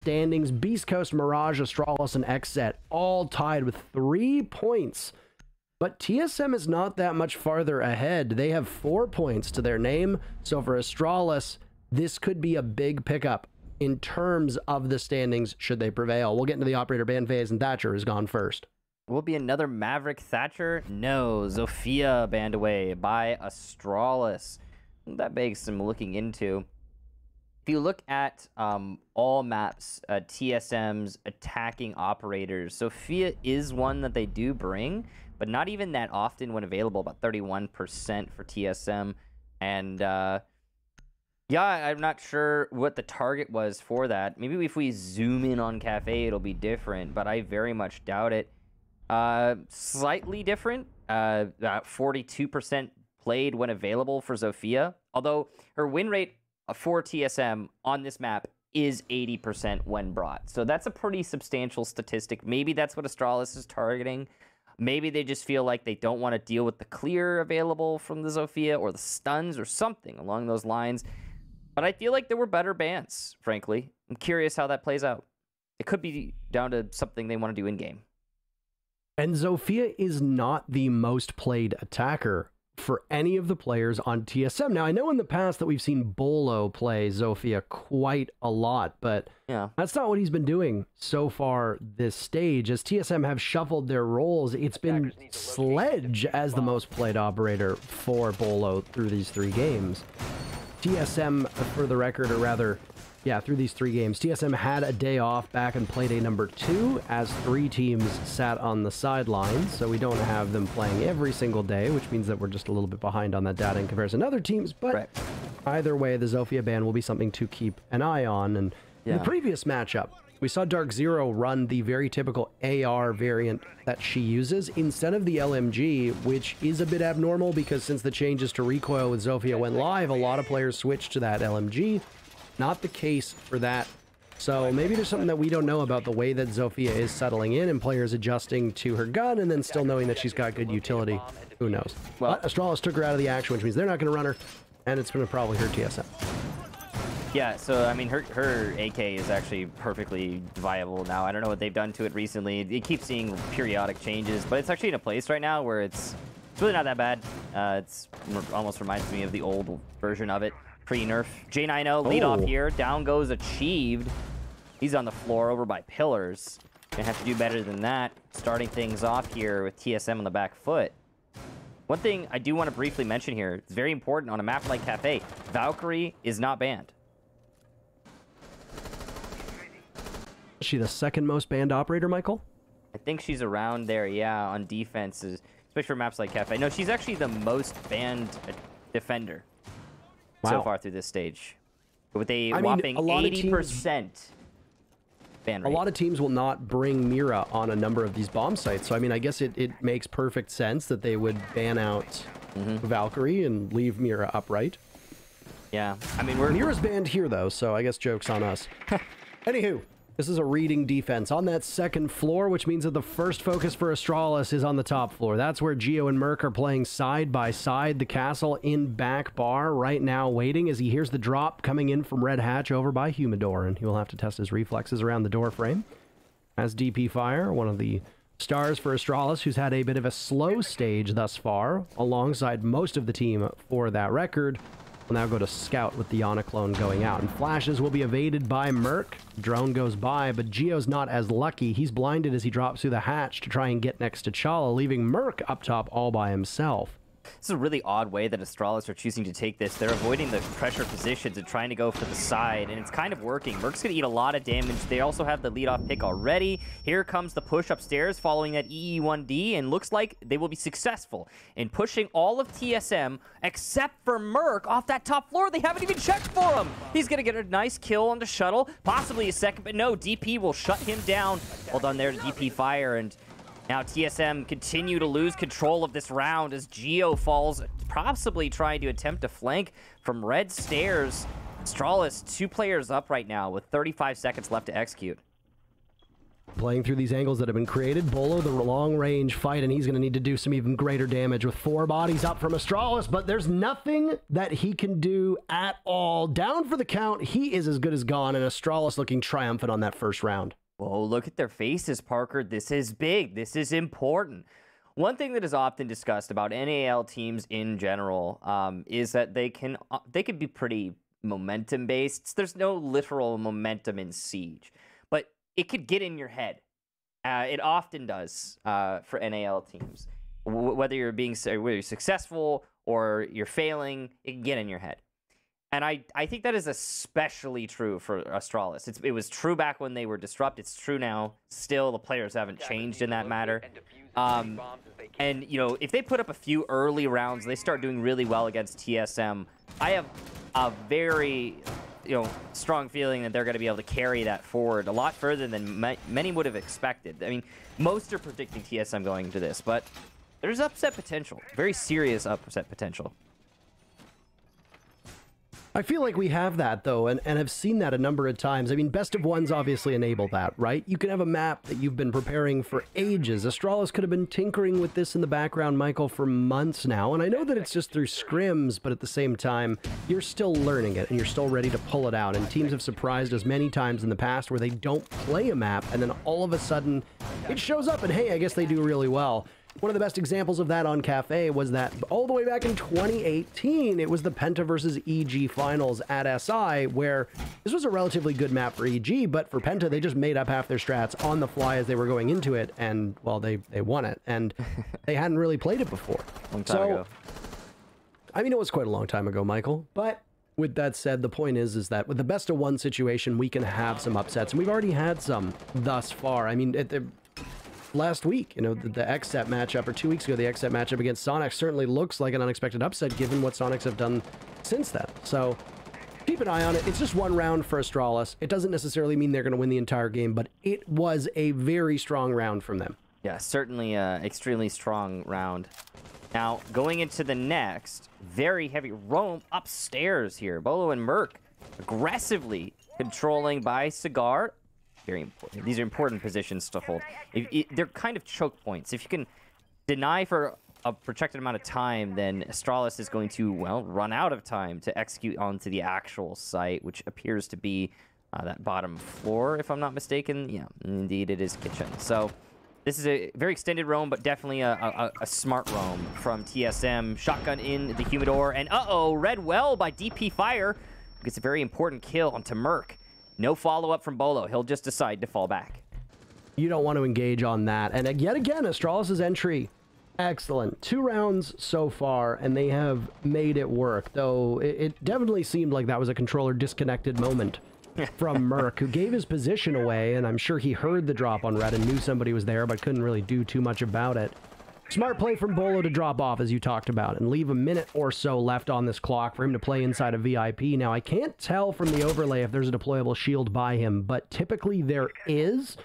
standings. Beast Coast, Mirage, Astralis, and XZ all tied with 3 points. But TSM is not that much farther ahead. They have 4 points to their name. So for Astralis, this could be a big pickup in terms of the standings should they prevail. We'll get into the operator ban phase, and Thatcher is gone first. Will be another Maverick Thatcher? No. ZOFIA banned away by Astralis. That begs some looking into. If you look at all maps, TSM's attacking operators, ZOFIA is one that they do bring, but not even that often when available, about 31% for TSM. And yeah, I'm not sure what the target was for that. Maybe if we zoom in on Cafe, it'll be different, but I very much doubt it. Slightly different, about 42% played when available for ZOFIA, although her win rate for TSM on this map is 80% when brought. So that's a pretty substantial statistic. Maybe that's what Astralis is targeting. Maybe they just feel like they don't want to deal with the clear available from the ZOFIA or the stuns or something along those lines. But I feel like there were better bans, frankly. I'm curious how that plays out. It could be down to something they want to do in-game. And ZOFIA is not the most played attacker for any of the players on TSM. Now, I know in the past that we've seen Bolo play ZOFIA quite a lot, but yeah, that's not what he's been doing so far this stage. As TSM have shuffled their roles, it's been Sledge as the most played operator for Bolo through these 3 games. TSM, for the record, or rather, yeah, through these 3 games, TSM had a day off back in play day number 2 as 3 teams sat on the sidelines, so we don't have them playing every single day, which means that we're just a little bit behind on that data in comparison to other teams, but right. Either way, the ZOFIA ban will be something to keep an eye on. And in the previous matchup, we saw Dark Zero run the very typical AR variant that she uses instead of the LMG, which is a bit abnormal because since the changes to recoil with ZOFIA went live, a lot of players switched to that LMG. Not the case for that. So maybe there's something that we don't know about the way that ZOFIA is settling in and players adjusting to her gun and then still knowing that she's got good utility. Who knows? Well, but Astralis took her out of the action, which means they're not going to run her, and it's going to probably hurt TSM. Yeah, so I mean, her AK is actually perfectly viable now. I don't know what they've done to it recently. You keep seeing periodic changes, but it's actually in a place right now where it's really not that bad. It's almost reminds me of the old version of it. Pre-nerf. J90 lead off here. Down goes Achieved. He's on the floor over by Pillars. Gonna have to do better than that. Starting things off here with TSM on the back foot. One thing I do want to briefly mention here, it's very important on a map like Cafe, Valkyrie is not banned. Is she the second most banned operator, Michael? I think she's around there, yeah, on defenses, especially for maps like Cafe. No, she's actually the most banned defender so far through this stage. With a whopping 80% ban rate. A lot of teams will not bring Mira on a number of these bomb sites, so I mean, I guess it makes perfect sense that they would ban out Valkyrie and leave Mira upright. Yeah, I mean, Mira's banned here, though, so I guess joke's on us. Anywho, this is a reading defense on that second floor, which means that the first focus for Astralis is on the top floor. That's where Geo and Merc are playing side by side. The castle in back bar right now waiting as he hears the drop coming in from Red Hatch over by Humidor, and he will have to test his reflexes around the door frame. As DP Fire, one of the stars for Astralis, who's had a bit of a slow stage thus far, alongside most of the team for that record, will now go to Scout with the Yana clone going out. And flashes will be evaded by Merc. Drone goes by, but Geo's not as lucky. He's blinded as he drops through the hatch to try and get next to Chala, leaving Merc up top all by himself. This is a really odd way that Astralis are choosing to take this. They're avoiding the pressure positions and trying to go for the side, and it's kind of working. Merc's going to eat a lot of damage. They also have the lead-off pick already. Here comes the push upstairs following that EE1D, and looks like they will be successful in pushing all of TSM, except for Merc off that top floor. They haven't even checked for him. He's going to get a nice kill on the shuttle, possibly a second, but no, DP will shut him down. Hold on there to DP Fire, and now TSM continue to lose control of this round as Geo falls, possibly trying to attempt a flank from red stairs. Astralis 2 players up right now with 35 seconds left to execute. playing through these angles that have been created. Bolo, the long-range fight, and he's going to need to do some even greater damage with 4 bodies up from Astralis, but there's nothing that he can do at all. Down for the count, he is as good as gone, and Astralis looking triumphant on that first round. Whoa, look at their faces, Parker. This is big. This is important. One thing that is often discussed about NAL teams in general is that they can be pretty momentum-based. There's no literal momentum in Siege, but it could get in your head. It often does for NAL teams. Whether you're successful or you're failing, it can get in your head. And I think that is especially true for Astralis. It was true back when they were disrupted. It's true now. Still, the players haven't changed in that matter. And, you know, if they put up a few early rounds, they start doing really well against TSM, I have a very, strong feeling that they're going to be able to carry that forward a lot further than many would have expected. I mean, most are predicting TSM going into this, but there's upset potential. Very serious upset potential. I feel like we have that, though, and have seen that a number of times. I mean, best of ones obviously enable that, right? You can have a map that you've been preparing for ages. Astralis could have been tinkering with this in the background, Michael, for months now, and I know that it's just through scrims, but at the same time, you're still learning it, and you're still ready to pull it out, and teams have surprised us many times in the past where they don't play a map, and then all of a sudden, it shows up, and hey, I guess they do really well. One of the best examples of that on Cafe was that all the way back in 2018, it was the Penta versus EG finals at SI, where this was a relatively good map for EG, but for Penta, they just made up half their strats on the fly as they were going into it, and, well, they won it, and they hadn't really played it before. Long time ago. I mean, it was quite a long time ago, Michael, but with that said, the point is that with the best of one situation, we can have some upsets, and we've already had some thus far. I mean, last week, the XSET matchup, or 2 weeks ago, the XSET matchup against Sonic certainly looks like an unexpected upset given what Sonics have done since then. So keep an eye on it. It's just one round for Astralis. It doesn't necessarily mean they're going to win the entire game, but it was a very strong round from them. Yeah, certainly an extremely strong round. Now, going into the next, very heavy roam upstairs here. Bolo and Merc aggressively controlling by Cigar. Very important. These are important positions to hold. They're kind of choke points. If you can deny for a projected amount of time, then Astralis is going to, well, run out of time to execute onto the actual site, which appears to be that bottom floor, if I'm not mistaken. Yeah, indeed, it is kitchen. So this is a very extended roam, but definitely a smart roam from TSM. Shotgun in the Humidor, and read well by DP Fire. Gets a very important kill onto Merc. No follow-up from Bolo. He'll just decide to fall back. You don't want to engage on that. And yet again, Astralis' entry, excellent. 2 rounds so far, and they have made it work. Though it definitely seemed like that was a controller disconnected moment from Merc, who gave his position away, and I'm sure he heard the drop on red and knew somebody was there, but couldn't really do too much about it. Smart play from Bolo to drop off, as you talked about, and leave a minute or so left on this clock for him to play inside a VIP. Now, I can't tell from the overlay if there's a deployable shield by him, but typically there is.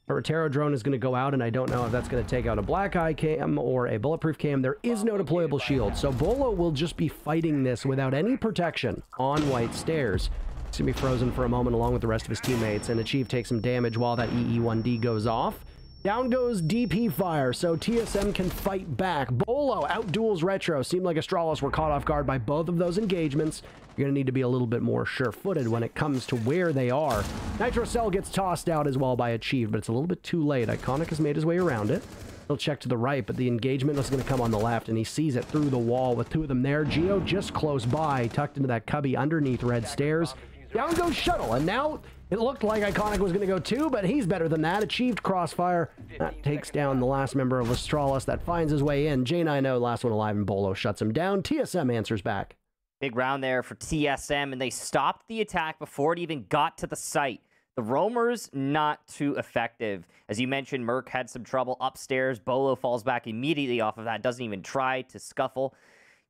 A Rotero drone is going to go out, and I don't know if that's going to take out a black eye cam or a bulletproof cam. There is no deployable shield, so Bolo will just be fighting this without any protection on white stairs. He's going to be frozen for a moment along with the rest of his teammates, and Achieve takes some damage while that EE1D goes off. Down goes DP Fire, so TSM can fight back. Bolo outduels Retro. Seemed like Astralis were caught off guard by both of those engagements. You're going to need to be a little bit more sure-footed when it comes to where they are. Nitrocell gets tossed out as well by Achieve, but it's a little bit too late. Iconic has made his way around it. He'll check to the right, but the engagement was going to come on the left, and he sees it through the wall with 2 of them there. Geo just close by, tucked into that cubby underneath red stairs. Down goes Shuttle, and now it looked like Iconic was going to go too, but he's better than that. Achieved Crossfire. That takes down the last member of Astralis. That finds his way in. J90, last one alive, and Bolo shuts him down. TSM answers back. Big round there for TSM, and they stopped the attack before it even got to the site. The roamers, not too effective. As you mentioned, Merc had some trouble upstairs. Bolo falls back immediately off of that. Doesn't even try to scuffle.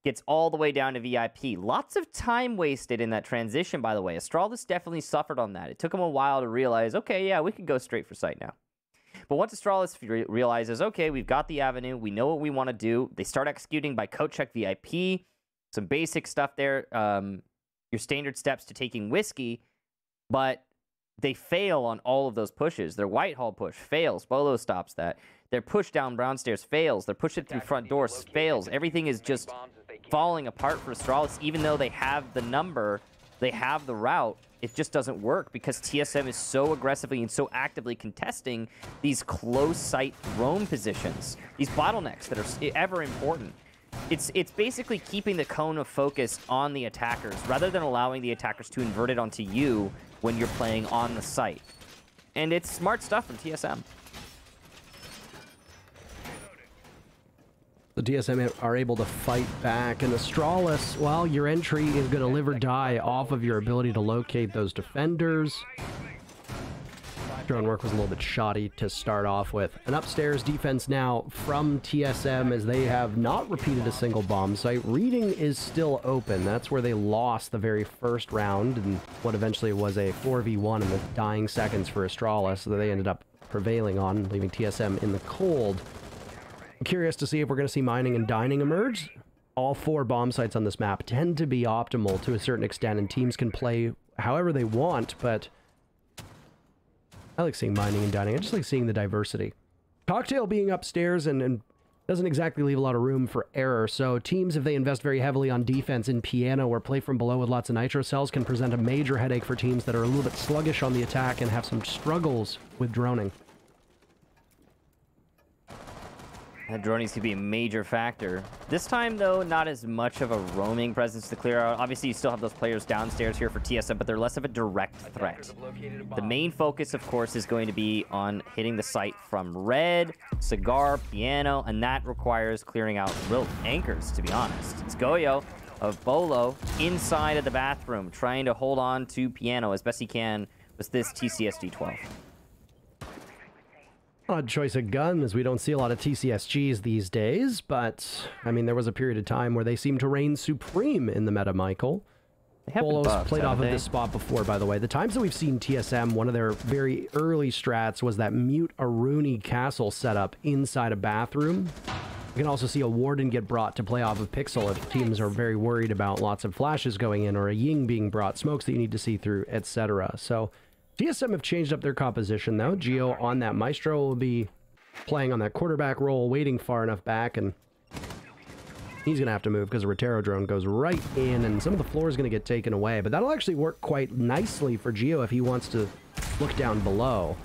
Gets all the way down to VIP. Lots of time wasted in that transition, by the way. Astralis definitely suffered on that. It took him a while to realize, okay, yeah, we can go straight for site now. But once Astralis realizes, okay, we've got the avenue, we know what we want to do, they start executing by coat check VIP, some basic stuff there, your standard steps to taking whiskey, but they fail on all of those pushes. Their Whitehall push fails. Bolo stops that. Their push down Brownstairs fails. Their push it through front doors fails. Everything is just falling apart for Astralis, even though they have the number, they have the route. It just doesn't work because TSM is so aggressively and so actively contesting these close sight roam positions, these bottlenecks that are ever important. It's basically keeping the cone of focus on the attackers rather than allowing the attackers to invert it onto you when you're playing on the site. And it's smart stuff from TSM. The TSM are able to fight back, and Astralis, well, your entry is going to live or die off of your ability to locate those defenders. Drone work was a little bit shoddy to start off with. An upstairs defense now from TSM as they have not repeated a single bomb site. Reading is still open. That's where they lost the very first round and what eventually was a 4v1 in the dying seconds for Astralis that they ended up prevailing on, leaving TSM in the cold. I'm curious to see if we're going to see mining and dining emerge. All 4 bomb sites on this map tend to be optimal to a certain extent, and teams can play however they want, but I like seeing mining and dining. I just like seeing the diversity. Cocktail being upstairs and doesn't exactly leave a lot of room for error, so teams, if they invest very heavily on defense in piano or play from below with lots of nitro cells, can present a major headache for teams that are a little bit sluggish on the attack and have some struggles with droning. The dronies could be a major factor. This time, though, not as much of a roaming presence to clear out. Obviously, you still have those players downstairs here for TSM, but they're less of a direct threat. The main focus, of course, is going to be on hitting the site from red, cigar, piano, and that requires clearing out real anchors, to be honest. It's Goyo of Bolo inside of the bathroom, trying to hold on to piano as best he can with this TCSD-12. Odd choice of gun, as we don't see a lot of TCSGs these days, but, I mean, there was a period of time where they seemed to reign supreme in the meta, Michael. Bolo's played off of this spot before, by the way. The times that we've seen TSM, one of their very early strats was that mute Aruni castle setup inside a bathroom. You can also see a Warden get brought to play off of Pixel if teams are very worried about lots of flashes going in, or a Ying being brought, smokes that you need to see through, etc. So TSM have changed up their composition, though. Geo on that Maestro will be playing on that quarterback role, waiting far enough back, and he's going to have to move because the Rotero drone goes right in, and some of the floor is going to get taken away. But that'll actually work quite nicely for Geo if he wants to look down below.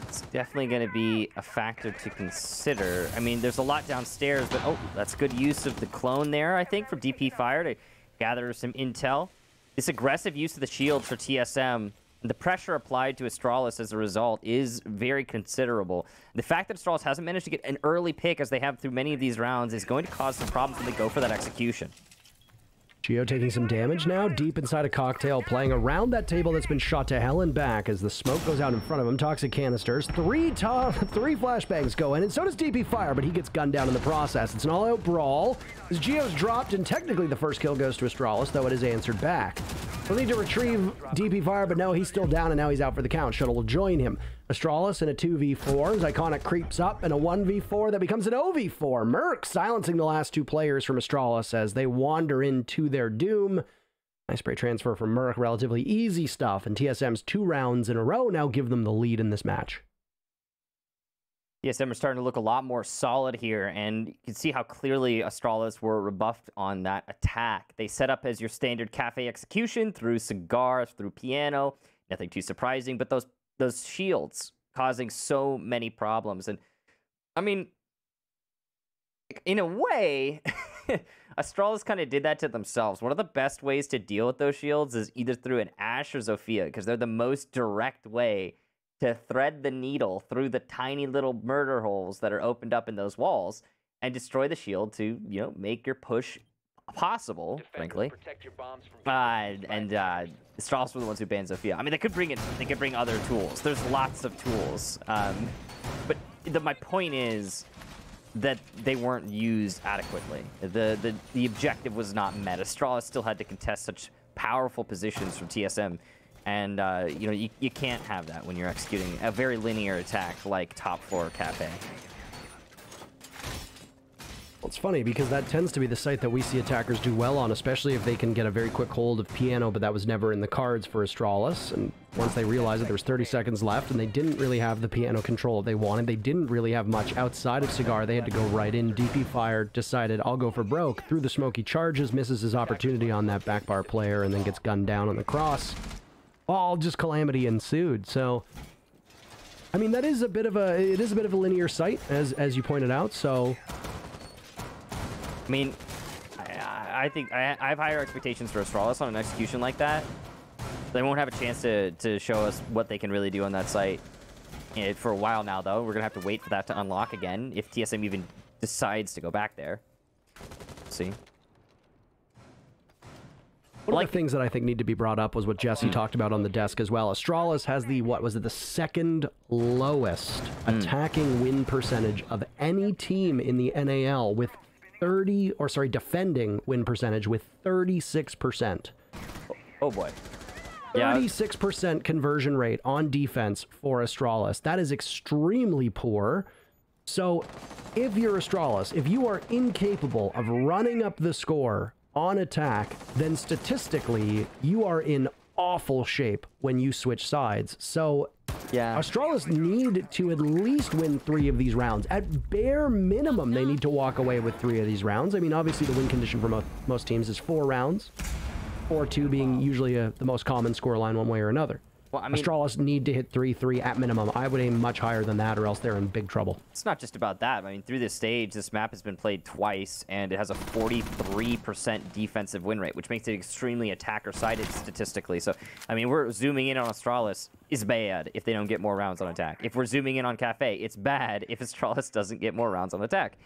It's definitely going to be a factor to consider. I mean, there's a lot downstairs, but oh, that's good use of the clone there, I think, from DP Fire to gather some intel. This aggressive use of the shields for TSM, and the pressure applied to Astralis as a result is very considerable. The fact that Astralis hasn't managed to get an early pick as they have through many of these rounds is going to cause some problems when they go for that execution. Geo taking some damage now, deep inside a Cocktail, playing around that table that's been shot to hell and back as the smoke goes out in front of him. Toxic canisters, three flashbangs go in, and so does DP Fire, but he gets gunned down in the process. It's an all-out brawl as Geo's dropped, and technically the first kill goes to Astralis, though it is answered back. We'll need to retrieve DP Fire, but no, he's still down, and now he's out for the count. Shuttle will join him. Astralis in a 2v4 as Iconic creeps up, and a 1v4 that becomes an 0v4. Merc silencing the last 2 players from Astralis as they wander into their doom. Nice spray transfer from Merc, relatively easy stuff, and TSM's 2 rounds in a row now give them the lead in this match. TSM are starting to look a lot more solid here, and you can see how clearly Astralis were rebuffed on that attack. They set up as your standard cafe execution through cigars, through piano, nothing too surprising, but those shields causing so many problems. And I mean, in a way, Astralis kind of did that to themselves. One of the best ways to deal with those shields is either through an Ash or ZOFIA, because they're the most direct way to thread the needle through the tiny little murder holes that are opened up in those walls and destroy the shield to, you know, make your push possible, frankly. Astralis were the ones who banned ZOFIA. I mean, they could bring other tools. There's lots of tools. But my point is that they weren't used adequately. The objective was not met. Astralis still had to contest such powerful positions from TSM. And, you know, you can't have that when you're executing a very linear attack like top floor cafe. it's funny because that tends to be the site that we see attackers do well on, especially if they can get a very quick hold of Piano, but that was never in the cards for Astralis. And once they realized that there was 30 seconds left and they didn't really have the Piano control they wanted, they didn't really have much outside of Cigar. They had to go right in. DP Fire decided, I'll go for broke. Through the smoky charges, misses his opportunity on that back bar player, and then gets gunned down on the cross. All just calamity ensued. So, I mean, that is a bit of a, it is a bit of a linear site, as you pointed out, so... I mean, I think I have higher expectations for Astralis on an execution like that. They won't have a chance to show us what they can really do on that site for a while now, though. We're going to have to wait for that to unlock again, if TSM even decides to go back there. Let's see. One of the things that I think need to be brought up was what Jesse talked about on the desk as well. Astralis has the, what was it, the second lowest attacking win percentage of any team in the NAL with defending win percentage with 36%. Oh boy. 36% conversion rate on defense for Astralis. That is extremely poor. So if you're Astralis, if you are incapable of running up the score on attack, then statistically you are in awful shape when you switch sides. So yeah, Astralis need to at least win 3 of these rounds. At bare minimum, they need to walk away with 3 of these rounds. I mean, obviously the win condition for most teams is 4 rounds, 4-2 being usually the most common scoreline one way or another. Well, I mean, Astralis need to hit 3-3 at minimum. I would aim much higher than that, or else they're in big trouble. It's not just about that. I mean, through this stage, this map has been played twice, and it has a 43% defensive win rate, which makes it extremely attacker-sided statistically. So, I mean, we're zooming in on Astralis is bad if they don't get more rounds on attack. If we're zooming in on Cafe, it's bad if Astralis doesn't get more rounds on attack.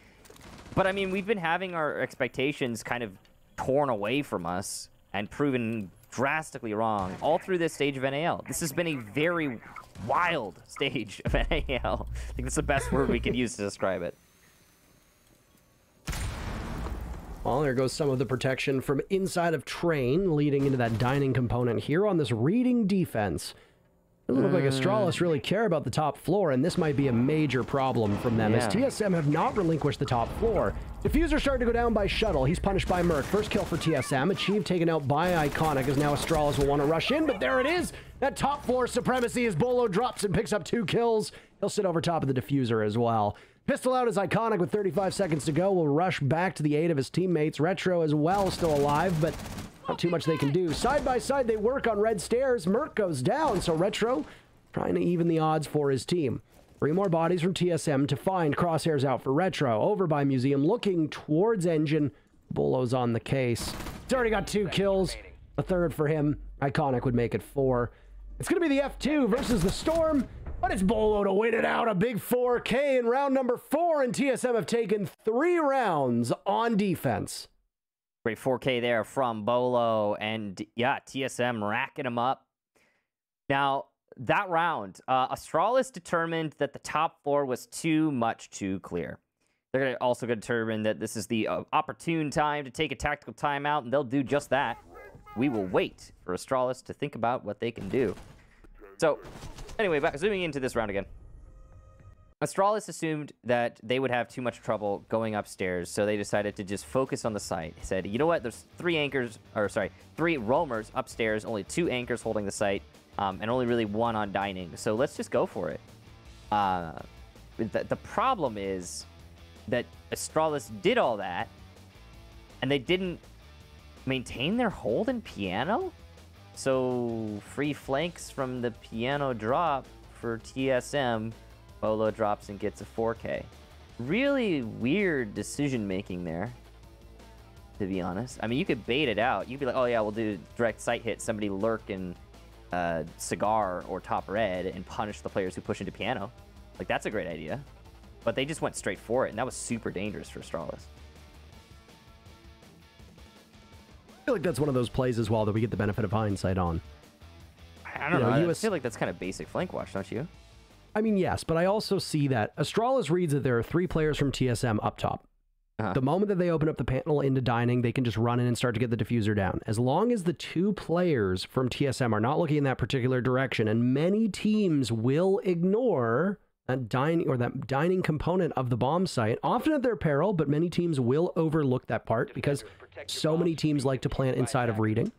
But, I mean, we've been having our expectations kind of torn away from us and proven drastically wrong all through this stage of NAL. This has been a very wild stage of NAL. I think that's the best word we could use to describe it. Well, there goes some of the protection from inside of Train, leading into that dining component here on this reading defense. It doesn't look like Astralis really care about the top floor, and this might be a major problem from them, as TSM have not relinquished the top floor. DEFUSER started to go down by Shuttle. He's punished by Merc. First kill for TSM. Achieved, taken out by Iconic, as now Astralis will want to rush in, but there it is! That top floor supremacy as Bolo drops and picks up 2 kills. He'll sit over top of the DEFUSER as well. Pistol out is Iconic with 35 seconds to go. Will rush back to the aid of his teammates. Retro as well, still alive, but not too much they can do. Side by side, they work on red stairs. Merc goes down, so Retro trying to even the odds for his team. 3 more bodies from TSM to find. Crosshairs out for Retro. Over by Museum, looking towards Engine. Bolo's on the case. He's already got 2 kills. A third for him. Iconic would make it 4. It's going to be the F2 versus the Storm, but it's Bolo to win it out. A big 4K in round number 4, and TSM have taken 3 rounds on defense. Great 4K there from Bolo, and yeah, TSM racking them up. Now, that round, Astralis determined that the top floor was too much too clear. They're also going to determine that this is the opportune time to take a tactical timeout, and they'll do just that. We will wait for Astralis to think about what they can do. So, anyway, zooming into this round again. Astralis assumed that they would have too much trouble going upstairs, so they decided to just focus on the site. They said, you know what, there's 3 roamers upstairs, only 2 anchors holding the site. And only really 1 on dining. So let's just go for it. The problem is that Astralis did all that, and they didn't maintain their hold in Piano? So free flanks from the Piano drop for TSM. Bolo drops and gets a 4K. Really weird decision-making there, to be honest. I mean, you could bait it out. You'd be like, oh yeah, we'll do direct sight hit. Somebody lurk in Cigar or top red and punish the players who push into Piano. Like, that's a great idea. But they just went straight for it, and that was super dangerous for Astralis. I feel like that's one of those plays as well that we get the benefit of hindsight on. I don't know. I feel like that's kind of basic flank watch, don't you? I mean, yes, but I also see that Astralis reads that there are 3 players from TSM up top. The moment that they open up the panel into dining, they can just run in and start to get the DEFUSER down. As long as the 2 players from TSM are not looking in that particular direction, and many teams will ignore, that dining component of the bomb site, often at their peril, but many teams will overlook that part because so many teams like to plant inside of reading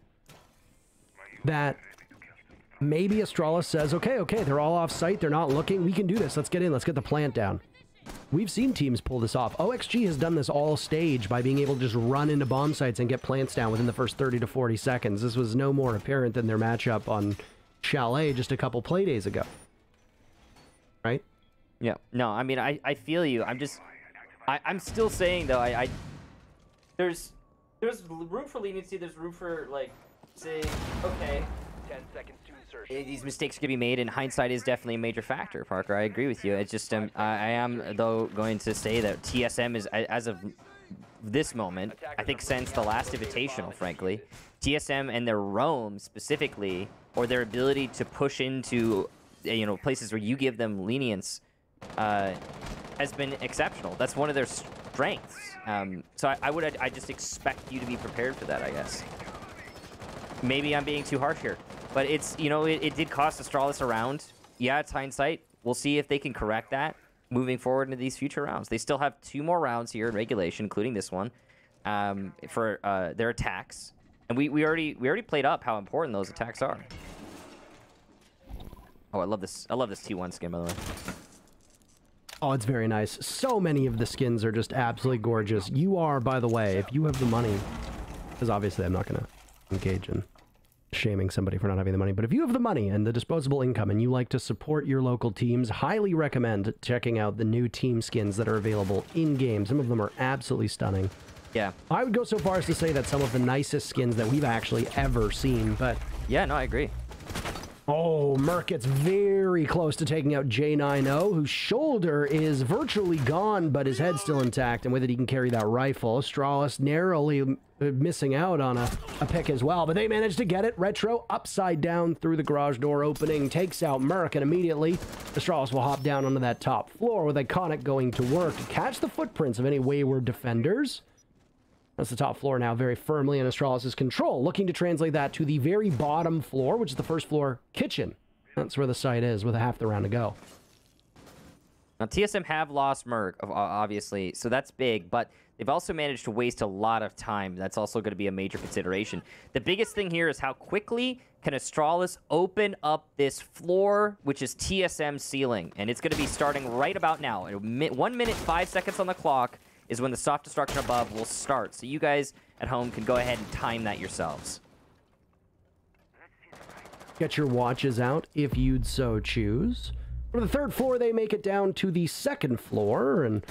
that maybe Astralis says, okay, they're all off site, they're not looking, we can do this, let's get in, let's get the plant down. We've seen teams pull this off. OXG has done this all stage by being able to just run into bomb sites and get plants down within the first 30 to 40 seconds. This was no more apparent than their matchup on Chalet just a couple play days ago. Right? Yeah. No, I mean, I feel you. I'm still saying, though, there's room for leniency, there's room for, like, saying, okay, 10 seconds to insertion. these mistakes could be made, and hindsight is definitely a major factor, Parker. I agree with you. It's just, I am, though, going to say that TSM is, as of this moment, I think since the last Invitational, frankly, TSM and their roam specifically, or their ability to push into, you know, places where you give them lenience, has been exceptional. That's one of their strengths. So I just expect you to be prepared for that, I guess. Maybe I'm being too harsh here. But it's, you know, it did cost Astralis a round. Yeah, it's hindsight. We'll see if they can correct that moving forward into these future rounds. They still have 2 more rounds here in regulation, including this one, for their attacks. And we already played up how important those attacks are. Oh, I love this T1 skin, by the way. Oh, it's very nice. So many of the skins are just absolutely gorgeous. You are, by the way, if you have the money, because obviously I'm not going to engage in shaming somebody for not having the money, but if you have the money and the disposable income and you like to support your local teams, highly recommend checking out the new team skins that are available in-game. Some of them are absolutely stunning. Yeah. I would go so far as to say that some of the nicest skins that we've actually ever seen, but... Yeah, no, I agree. Oh, Merc gets very close to taking out J90, whose shoulder is virtually gone, but his head's still intact, and with it he can carry that rifle. Astralis narrowly missing out on a pick as well, but they managed to get it. Retro upside down through the garage door opening, takes out Merc, and immediately Astralis will hop down onto that top floor with Iconic going to work to catch the footprints of any wayward defenders. That's the top floor now very firmly in Astralis' control, looking to translate that to the very bottom floor, which is the first floor kitchen. That's where the site is, with half the round to go. Now, TSM have lost Merc, obviously, so that's big, but they've also managed to waste a lot of time. That's also going to be a major consideration. The biggest thing here is how quickly can Astralis open up this floor, which is TSM ceiling, and it's going to be starting right about now. 1 minute, 5 seconds on the clock is when the soft destruction above will start. So you guys at home can go ahead and time that yourselves. Get your watches out if you'd so choose. For the third floor, they make it down to the second floor, and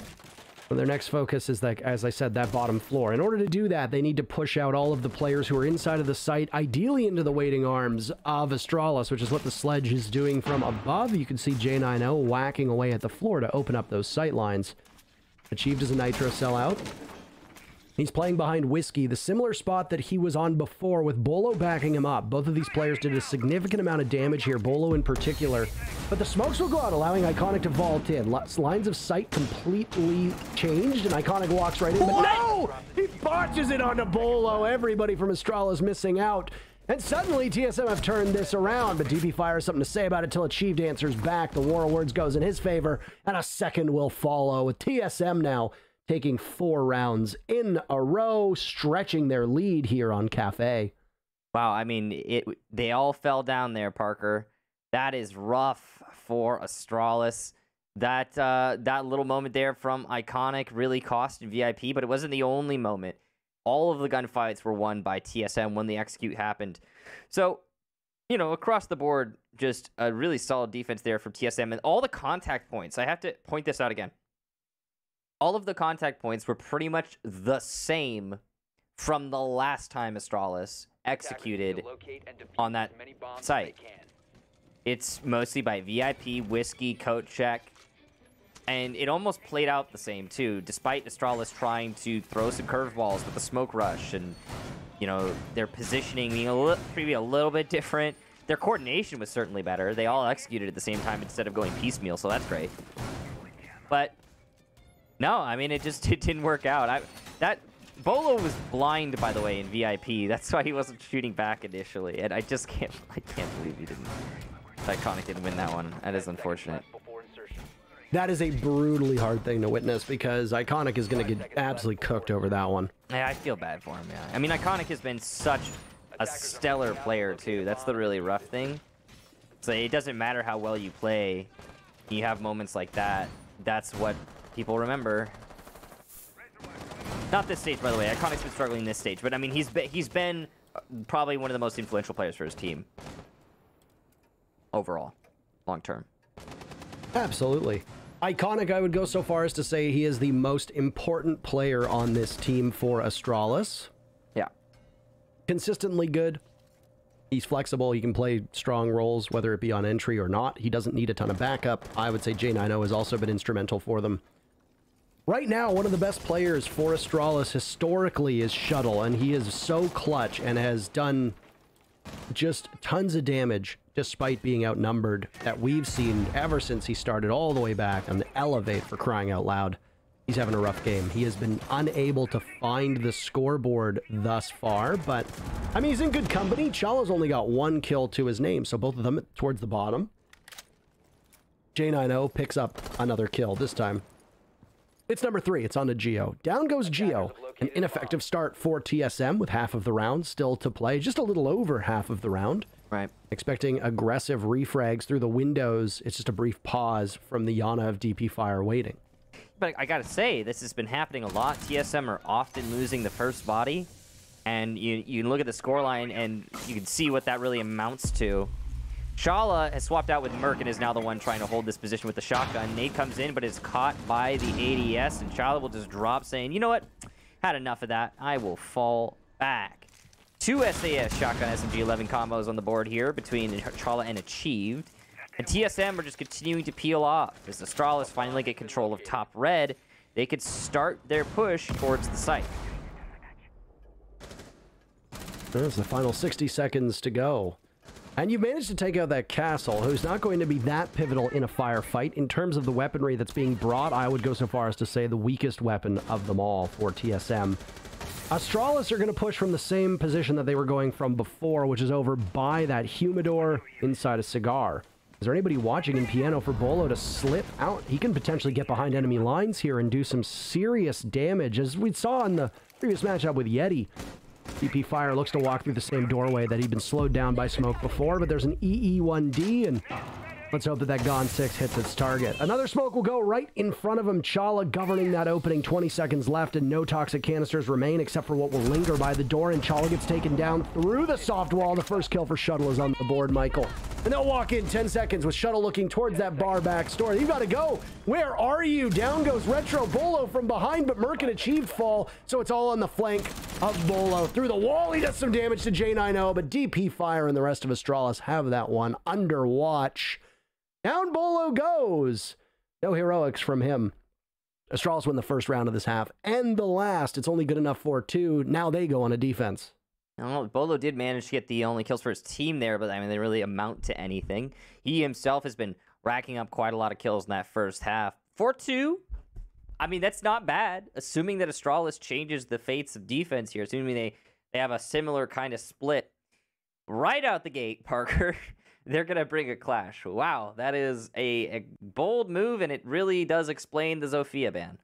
their next focus is, like, as I said, that bottom floor. In order to do that, they need to push out all of the players who are inside of the site, ideally into the waiting arms of Astralis, which is what the sledge is doing from above. You can see J90 whacking away at the floor to open up those sight lines. Achieved as a Nitro sellout. He's playing behind Whiskey, the similar spot that he was on before, with Bolo backing him up. Both of these players did a significant amount of damage here, Bolo in particular. But the smokes will go out, allowing Iconic to vault in. Lines of sight completely changed, and Iconic walks right in. But no! He botches it onto Bolo. Everybody from Astralis missing out. And suddenly, TSM have turned this around, but DP Fire has something to say about it till Achieved answers back. The War of Words goes in his favor, and a second will follow, with TSM now taking 4 rounds in a row, stretching their lead here on Cafe. Wow, I mean, they all fell down there, Parker. That is rough for Astralis. That little moment there from Iconic really cost VIP, but it wasn't the only moment. All of the gunfights were won by TSM when the execute happened. So, you know, across the board, just a really solid defense there from TSM. And all the contact points, I have to point this out again. All of the contact points were pretty much the same from the last time Astralis executed on that site. It's mostly by VIP, Whiskey, Coat Check. And it almost played out the same, too, despite Astralis trying to throw some curveballs with the smoke rush. And, you know, their positioning being maybe a little bit different. Their coordination was certainly better. They all executed at the same time instead of going piecemeal, so that's great. But, no, I mean, it didn't work out. That Bolo was blind, by the way, in VIP. That's why he wasn't shooting back initially. And I can't believe he didn't. Iconic didn't win that one. That is unfortunate. That is a brutally hard thing to witness because Iconic is going to get absolutely cooked over that one. Yeah, I feel bad for him, yeah. I mean, Iconic has been such a stellar player, too. That's the really rough thing. So it doesn't matter how well you play. You have moments like that. That's what people remember. Not this stage, by the way. Iconic's been struggling this stage. But, I mean, he's been probably one of the most influential players for his team. Overall. Long term. Absolutely. Iconic, I would go so far as to say he is the most important player on this team for Astralis. Yeah. Consistently good. He's flexible. He can play strong roles, whether it be on entry or not. He doesn't need a ton of backup. I would say J90 has also been instrumental for them. Right now, one of the best players for Astralis historically is Shuttle, and he is so clutch and has done just tons of damage despite being outnumbered that we've seen ever since he started all the way back on the Elevate, for crying out loud. He's having a rough game. He has been unable to find the scoreboard thus far, but I mean, he's in good company. Chala's only got 1 kill to his name, so both of them towards the bottom. J90 picks up another kill this time. It's number 3. It's on to Geo. Down goes Geo. An ineffective start for TSM with half of the round still to play. Just a little over half of the round. Right. Expecting aggressive refrags through the windows. It's just a brief pause from the Yana of DP Fire waiting. But I gotta say, this has been happening a lot. TSM are often losing the first body. And you can look at the scoreline and you can see what that really amounts to. Shala has swapped out with Merc and is now the one trying to hold this position with the shotgun. Nate comes in, but is caught by the ADS, and Shala will just drop, saying, you know what? Had enough of that. I will fall back. 2 SAS shotgun SMG-11 combos on the board here between Shala and Achieved. And TSM are just continuing to peel off. As Astralis finally get control of top red, they could start their push towards the site. There's the final 60 seconds to go. And you managed to take out that castle, who's not going to be that pivotal in a firefight. In terms of the weaponry that's being brought, I would go so far as to say the weakest weapon of them all for TSM. Astralis are going to push from the same position that they were going from before, which is over by that humidor inside a cigar. Is there anybody watching in piano for Bolo to slip out? He can potentially get behind enemy lines here and do some serious damage, as we saw in the previous matchup with Yeti. DP Fire looks to walk through the same doorway that he'd been slowed down by smoke before, but there's an EE1D, and let's hope that that Gon 6 hits its target. Another smoke will go right in front of him. Chala governing that opening. 20 seconds left, and no toxic canisters remain except for what will linger by the door, and Chala gets taken down through the soft wall. The first kill for Shuttle is on the board, Michael. And they'll walk in 10 seconds with Shuttle looking towards that bar back store. You gotta go. Where are you? Down goes Retro. Bolo from behind, but Merc and Achieved fall, so it's all on the flank of Bolo. Through the wall, he does some damage to J90, but DP Fire and the rest of Astralis have that one under watch. Down Bolo goes. No heroics from him. Astralis win the first round of this half and the last. It's only good enough for 2. Now they go on a defense. Well, Bolo did manage to get the only kills for his team there, but I mean, they really amount to anything. He himself has been racking up quite a lot of kills in that first half. 4-2, I mean, that's not bad, assuming that Astralis changes the fates of defense here, assuming they have a similar kind of split. Right out the gate, Parker, they're going to bring a clash. Wow, that is a bold move, and it really does explain the ZOFIA ban.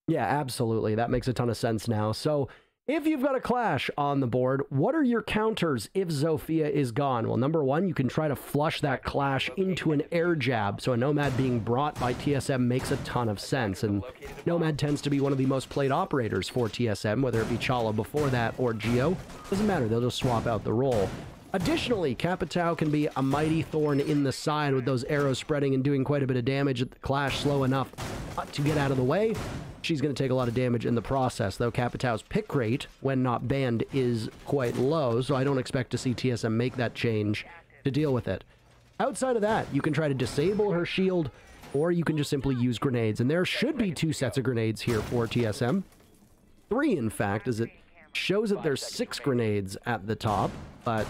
Yeah, absolutely. That makes a ton of sense now. So if you've got a clash on the board, what are your counters if ZOFIA is gone? Well, number 1, you can try to flush that clash into an air jab. So a Nomad being brought by TSM makes a ton of sense. And Nomad tends to be one of the most played operators for TSM, whether it be Chala before that or Geo. Doesn't matter. They'll just swap out the role. Additionally, Capitao can be a mighty thorn in the side with those arrows spreading and doing quite a bit of damage at the clash slow enough to get out of the way. She's going to take a lot of damage in the process, though Capitao's pick rate, when not banned, is quite low, so I don't expect to see TSM make that change to deal with it. Outside of that, you can try to disable her shield, or you can just simply use grenades, and there should be 2 sets of grenades here for TSM. 3, in fact, as it shows that there's 6 grenades at the top, but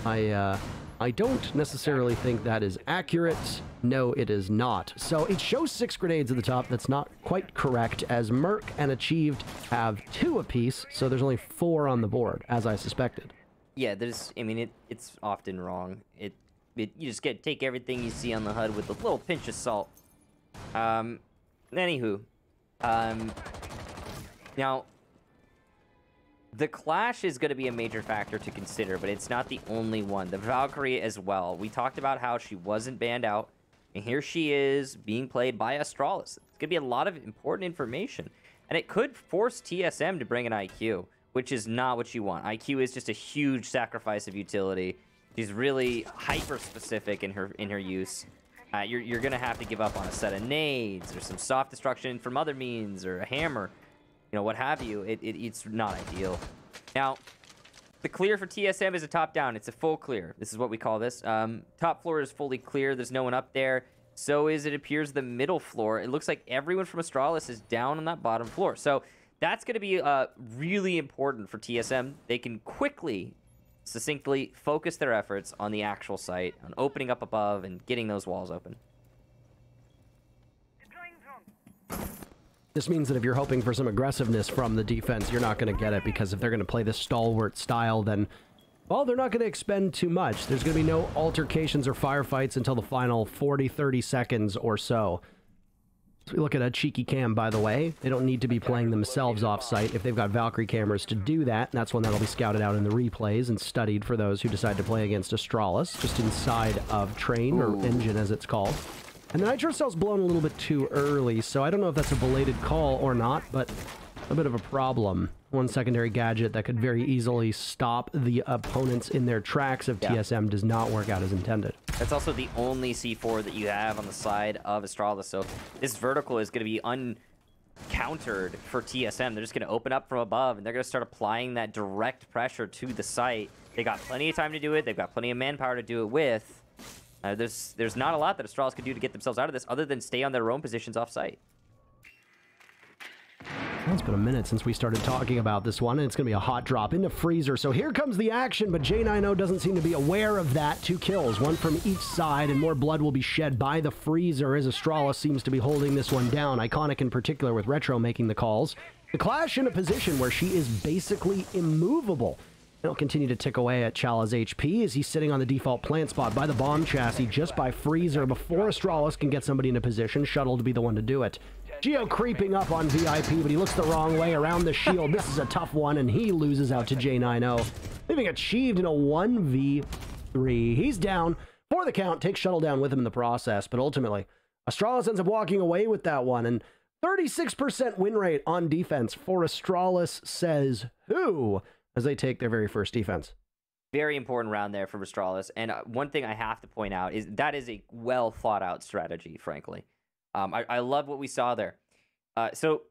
I don't necessarily think that is accurate. No, it is not. So it shows 6 grenades at the top. That's not quite correct, as Merc and Achieved have 2 apiece, so there's only 4 on the board, as I suspected. Yeah, I mean, it's often wrong. You just take everything you see on the HUD with a little pinch of salt. Anywho, now the Clash is going to be a major factor to consider, but it's not the only one. The Valkyrie as well. We talked about how she wasn't banned out, and here she is being played by Astralis. It's going to be a lot of important information, and it could force TSM to bring an IQ, which is not what you want. IQ is just a huge sacrifice of utility. She's really hyper-specific in her use. You're going to have to give up on a set of nades or some soft destruction from other means or a hammer, you know, what have you. It's not ideal. Now, the clear for TSM is a top-down. It's a full clear. This is what we call this. Top floor is fully clear. There's no one up there. So it appears the middle floor. It looks like everyone from Astralis is down on that bottom floor. So that's going to be really important for TSM. They can quickly, succinctly focus their efforts on the actual site, on opening up above and getting those walls open. This means that if you're hoping for some aggressiveness from the defense, you're not going to get it, because if they're going to play this stalwart style, then, well, they're not going to expend too much. There's going to be no altercations or firefights until the final 40-30 seconds or so. So we look at a cheeky cam, by the way. They don't need to be playing themselves off-site if they've got Valkyrie cameras to do that. And that's one that'll be scouted out in the replays and studied for those who decide to play against Astralis, just inside of Train, or Engine as it's called. And the Nitro Cell's blown a little bit too early, so I don't know if that's a belated call or not, but a bit of a problem. One secondary gadget that could very easily stop the opponents in their tracks if TSM does not work out as intended. That's also the only C4 that you have on the side of Astralis, so this vertical is going to be uncountered for TSM. They're just going to open up from above, and they're going to start applying that direct pressure to the site. They got plenty of time to do it. They've got plenty of manpower to do it with. There's not a lot that Astralis can do to get themselves out of this other than stay on their own positions off-site. Well, it's been a minute since we started talking about this one, and it's going to be a hot drop into Freezer. So here comes the action, but J90 doesn't seem to be aware of that. 2 kills, one from each side, and more blood will be shed by the Freezer as Astralis seems to be holding this one down. Iconic in particular with Retro making the calls. The Clash in a position where she is basically immovable. It'll continue to tick away at Chala's HP as he's sitting on the default plant spot by the bomb chassis, just by Freezer, before Astralis can get somebody in a position. Shuttle to be the one to do it. Geo creeping up on VIP, but he looks the wrong way around the shield. This is a tough one, and he loses out to J90, leaving achieved in a 1v3. He's down for the count, takes Shuttle down with him in the process, but ultimately, Astralis ends up walking away with that one, and 36% win rate on defense for Astralis, says who, as they take their very first defense. Very important round there for Astralis. And one thing I have to point out is that is a well thought out strategy, frankly. I love what we saw there. So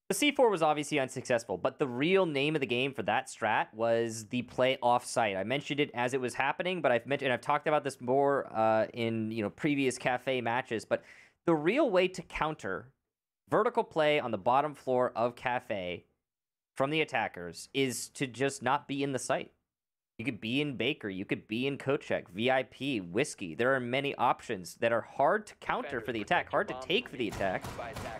the C4 was obviously unsuccessful, but the real name of the game for that strat was the play off-site. I mentioned it as it was happening, but I've talked about this more in previous cafe matches. But the real way to counter vertical play on the bottom floor of cafe from the attackers is to just not be in the site. You could be in Baker, you could be in Kochek, VIP, Whiskey. There are many options that are hard to counter for the attack, hard to take for the attack,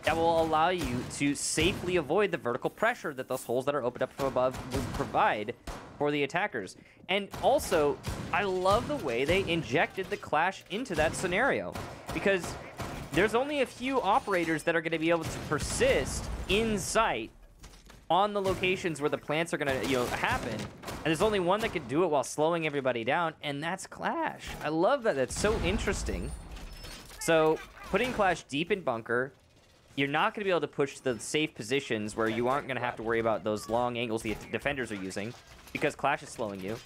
that will allow you to safely avoid the vertical pressure that those holes that are opened up from above will provide for the attackers. And also, I love the way they injected the Clash into that scenario, because there's only a few operators that are going to be able to persist in sight on the locations where the plants are going to happen, and there's only one that can do it while slowing everybody down, and that's Clash. I love that. That's so interesting. So putting Clash deep in bunker, you're not going to be able to push the safe positions where you aren't going to have to worry about those long angles the defenders are using, because Clash is slowing you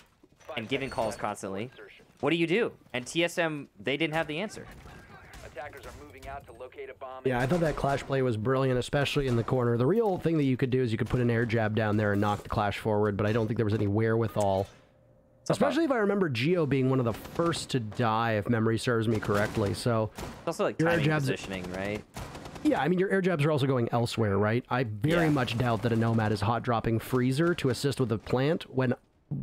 and giving calls constantly. What do? And TSM, they didn't have the answer. Attackers are moving out to locate a bomb. Yeah, I thought that Clash play was brilliant, especially in the corner. The real thing that you could do is you could put an air jab down there and knock the Clash forward, but I don't think there was any wherewithal. Especially if I remember Geo being one of the first to die, if memory serves me correctly. So it's also like timing positioning, right? Yeah, I mean, your air jabs are also going elsewhere, right? I very much doubt that a Nomad is hot dropping Freezer to assist with the plant when,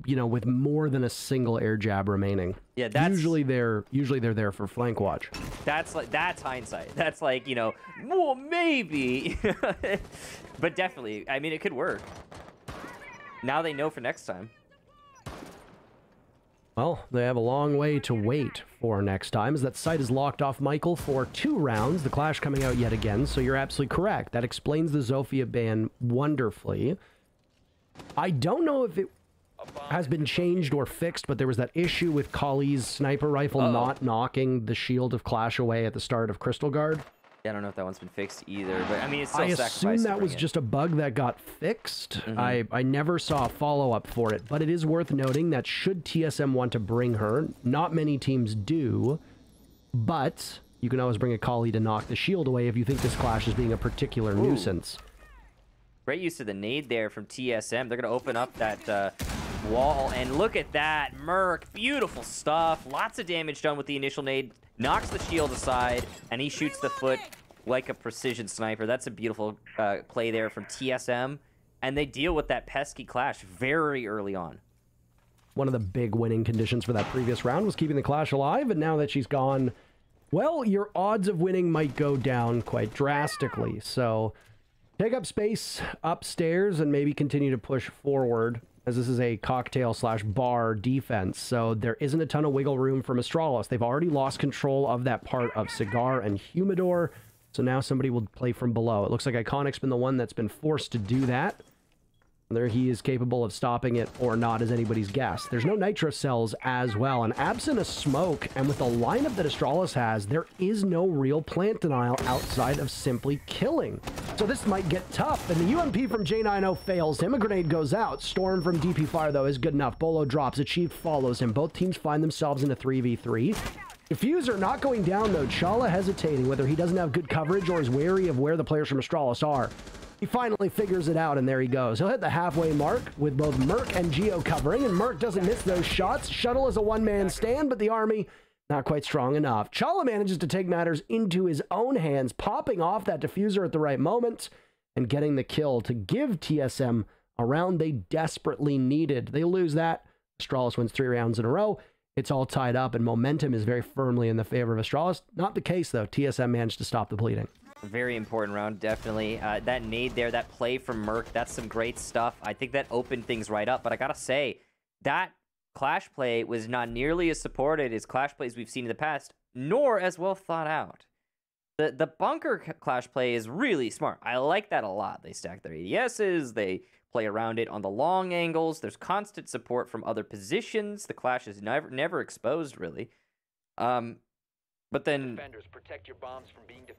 with more than a single air jab remaining. Yeah, that's usually they're there for flank watch. That's hindsight. That's like, well, maybe. But definitely, I mean, it could work. Now they know for next time. Well, they have a long way to wait for next time, as that site is locked off Michael for 2 rounds, the Clash coming out yet again, so you're absolutely correct. That explains the ZOFIA ban wonderfully. I don't know if it has been changed or fixed, but there was that issue with Kali's sniper rifle not knocking the shield of Clash away at the start of Crystal Guard. Yeah, I don't know if that one's been fixed either, but I mean, it's still I assume that was just a bug that got fixed. I never saw a follow-up for it, but it is worth noting that should TSM want to bring her, not many teams do, but you can always bring a Kali to knock the shield away if you think this Clash is being a particular nuisance. Great use of the nade there from TSM. They're going to open up that wall, and look at that. Merc, beautiful stuff. Lots of damage done with the initial nade. Knocks the shield aside, and he shoots the foot like a precision sniper. That's a beautiful play there from TSM, and they deal with that pesky Clash very early on. One of the big winning conditions for that previous round was keeping the Clash alive, and now that she's gone, well, your odds of winning might go down quite drastically. So take up space upstairs and maybe continue to push forward, as this is a cocktail/bar defense, so there isn't a ton of wiggle room from Astralis. They've already lost control of that part of Cigar and Humidor, so now somebody will play from below. It looks like Iconic's been the one that's been forced to do that. Whether he is capable of stopping it or not is anybody's guess. There's no nitro cells as well, and absent a smoke, and with the lineup that Astralis has, there is no real plant denial outside of simply killing. So this might get tough, and the UMP from J90 fails him. A grenade goes out. Storm from DP Fire, though, is good enough. Bolo drops. Achieved follows him. Both teams find themselves in a 3v3. Defuser not going down, though. Chala hesitating whether he doesn't have good coverage or is wary of where the players from Astralis are. He finally figures it out, and there he goes. He'll hit the halfway mark with both Merc and Geo covering, and Merc doesn't miss those shots. Shuttle is a one-man stand, but the army not quite strong enough. Chala manages to take matters into his own hands, popping off that Defuser at the right moment and getting the kill to give TSM a round they desperately needed. They lose that. Astralis wins 3 rounds in a row. It's all tied up, and momentum is very firmly in the favor of Astralis. Not the case, though. TSM managed to stop the bleeding. Very important round, definitely. That nade there, that play from Merc, that's some great stuff. I think that opened things right up, but I gotta say, that Clash play was not nearly as supported as Clash plays we've seen in the past, nor as well thought out. The bunker Clash play is really smart. I like that a lot. They stack their ADSs, they play around it on the long angles, there's constant support from other positions. The Clash is never exposed, really. But then,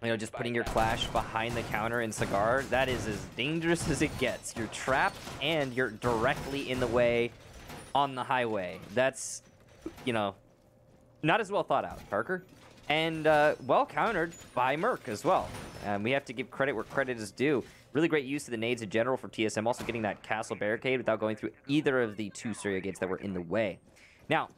you know, just putting your Clash behind the counter in Cigar, that is as dangerous as it gets. You're trapped, and you're directly in the way on the highway. That's, you know, not as well thought out, Parker. And well countered by Merc as well. We have to give credit where credit is due. Really great use of the nades in general from TSM, also getting that castle barricade without going through either of the 2 Surya gates that were in the way. Now,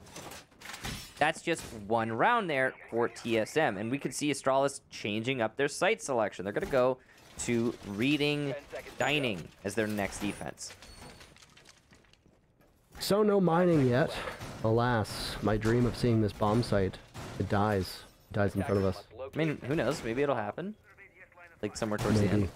that's just 1 round there for TSM, and we can see Astralis changing up their site selection. They're going to go to reading dining as their next defense. So no mining yet. Alas, my dream of seeing this bomb site, it dies. It dies in front of us. I mean, who knows? Maybe it'll happen. Like somewhere towards the end.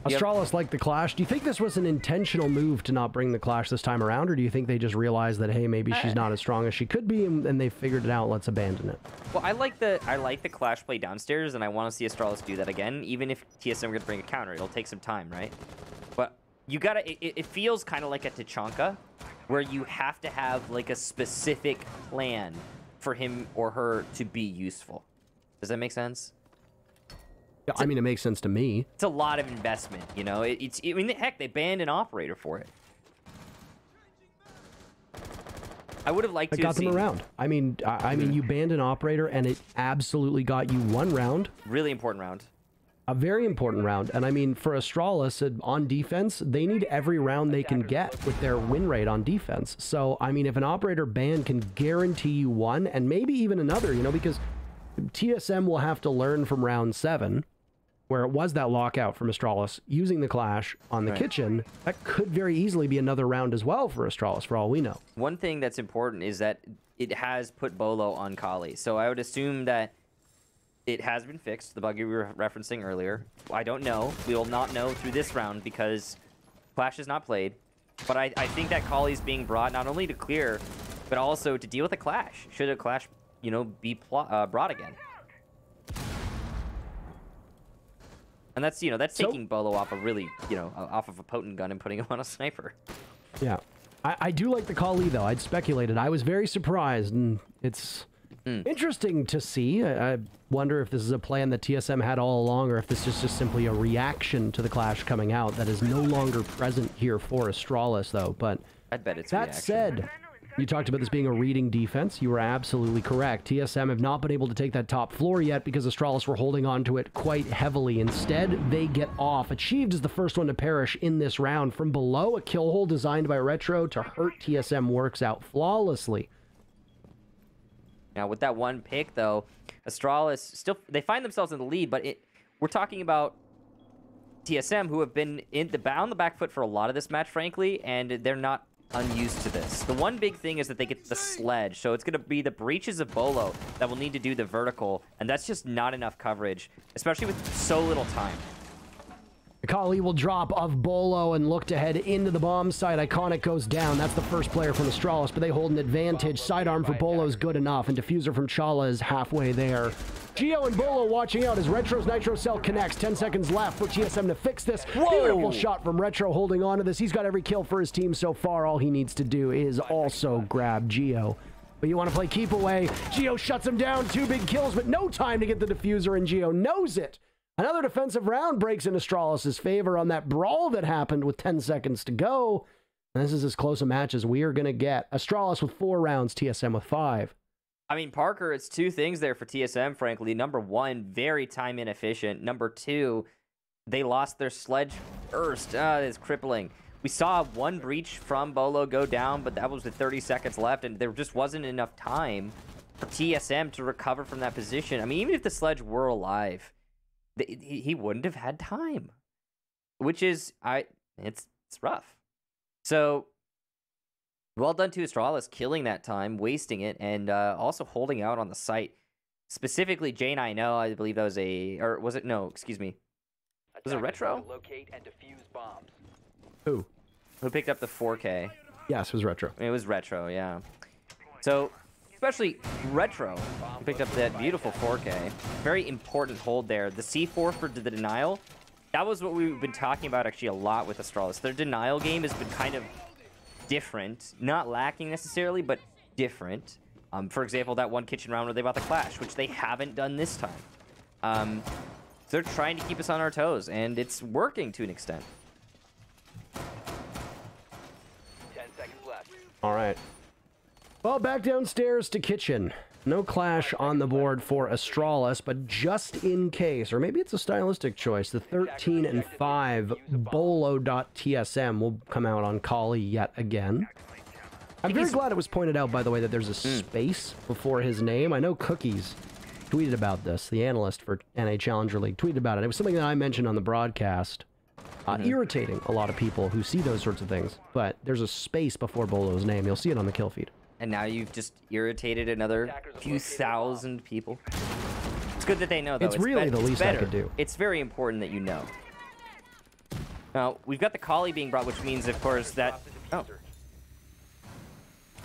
Astralis like the Clash. Do you think this was an intentional move to not bring the Clash this time around, or do you think they just realized that, hey, maybe she's not as strong as she could be, and they figured it out, let's abandon it? Well, I like the Clash play downstairs, and I want to see Astralis do that again. Even if TSM are going to bring a counter, it'll take some time, right? But you gotta, it feels kind of like a Tachanka, where you have to have like a specific plan for him or her to be useful. Does that make sense? Yeah, I mean, it makes sense to me. It's a lot of investment, you know. I mean, heck, they banned an operator for it. I would have liked to got them around. I mean, you banned an operator, and it absolutely got you 1 round. Really important round. A very important round. And I mean, for Astralis on defense, they need every round they can get with their win rate on defense. So, I mean, if an operator ban can guarantee you 1, and maybe even another, you know, because TSM will have to learn from round 7, where it was that lockout from Astralis, using the Clash on the kitchen. That could very easily be another round as well for Astralis, for all we know. One thing that's important is that it has put Bolo on Kali. So I would assume that it has been fixed, the bug you were referencing earlier. I don't know. We will not know through this round because Clash is not played. But I think that Kali's being brought not only to clear but also to deal with a clash. Should a clash, you know, be brought again? And that's, you know, that's taking Bolo off a really, you know, off of a potent gun and putting him on a sniper. Yeah. I do like the Kali, though. I'd speculated. I was very surprised, and it's interesting to see. I wonder if this is a plan that TSM had all along, or if this is just simply a reaction to the clash coming out that is no longer present here for Astralis, though. But I'd bet it's that said, you talked about this being a reading defense. You were absolutely correct. TSM have not been able to take that top floor yet because Astralis were holding on to it quite heavily. Instead, they get off. Achieved is the first one to perish in this round. From below, a kill hole designed by Retro to hurt TSM works out flawlessly. Now, with that one pick, though, Astralis still, they find themselves in the lead, but we're talking about TSM, who have been on the back foot for a lot of this match, frankly, and they're not unused to this. The one big thing is that they get the sledge, so it's going to be the breaches of Bolo that will need to do the vertical, and that's just not enough coverage, especially with so little time. Kali will drop of Bolo and look to head into the bomb site. Iconic goes down. That's the first player from Astralis, but they hold an advantage. Sidearm for Bolo is good enough, and Diffuser from Chala is halfway there. Geo and Bolo watching out as Retro's Nitro Cell connects. 10 seconds left for TSM to fix this. Beautiful shot from Retro holding on to this. He's got every kill for his team so far. All he needs to do is also grab Geo. But you want to play keep away. Geo shuts him down. 2 big kills, but no time to get the Diffuser, and Geo knows it. Another defensive round breaks in Astralis' favor on that brawl that happened with 10 seconds to go. And this is as close a match as we are going to get. Astralis with 4 rounds, TSM with 5. I mean, Parker, it's 2 things there for TSM, frankly. Number 1, very time inefficient. Number 2, they lost their sledge first. It's crippling. We saw 1 breach from Bolo go down, but that was with 30 seconds left, and there just wasn't enough time for TSM to recover from that position. I mean, even if the sledge were alive, he wouldn't have had time, which is, it's rough. So, well done to Astralis, killing that time, wasting it, and also holding out on the site. Specifically, Jane, I believe that was or was it, no, excuse me. Was it Retro? Locate and defuse bombs. Who picked up the 4K? Yes, it was Retro. It was Retro, yeah. So, especially Retro, who picked up that beautiful 4K. Very important hold there. The C4 for the denial, that was what we've been talking about actually a lot with Astralis. Their denial game has been kind of different. Not lacking necessarily, but different. For example, that one kitchen round where they bought the Clash, which they haven't done this time. They're trying to keep us on our toes, and it's working to an extent. 10 seconds left. All right. Well, back downstairs to kitchen. No clash on the board for Astralis, but just in case, or maybe it's a stylistic choice, the 13-5 Bolo.TSM will come out on Kali yet again. I'm very glad it was pointed out, by the way, that there's a space before his name. I know Cookies tweeted about this. The analyst for NA Challenger League tweeted about it. It was something that I mentioned on the broadcast. Irritating a lot of people who see those sorts of things, but there's a space before Bolo's name. You'll see it on the kill feed. And now you've just irritated another few thousand people. It's good that they know, though. It's really the least I could do. It's very important that you know. Now, we've got the Kali being brought, which means, of course, that... Oh.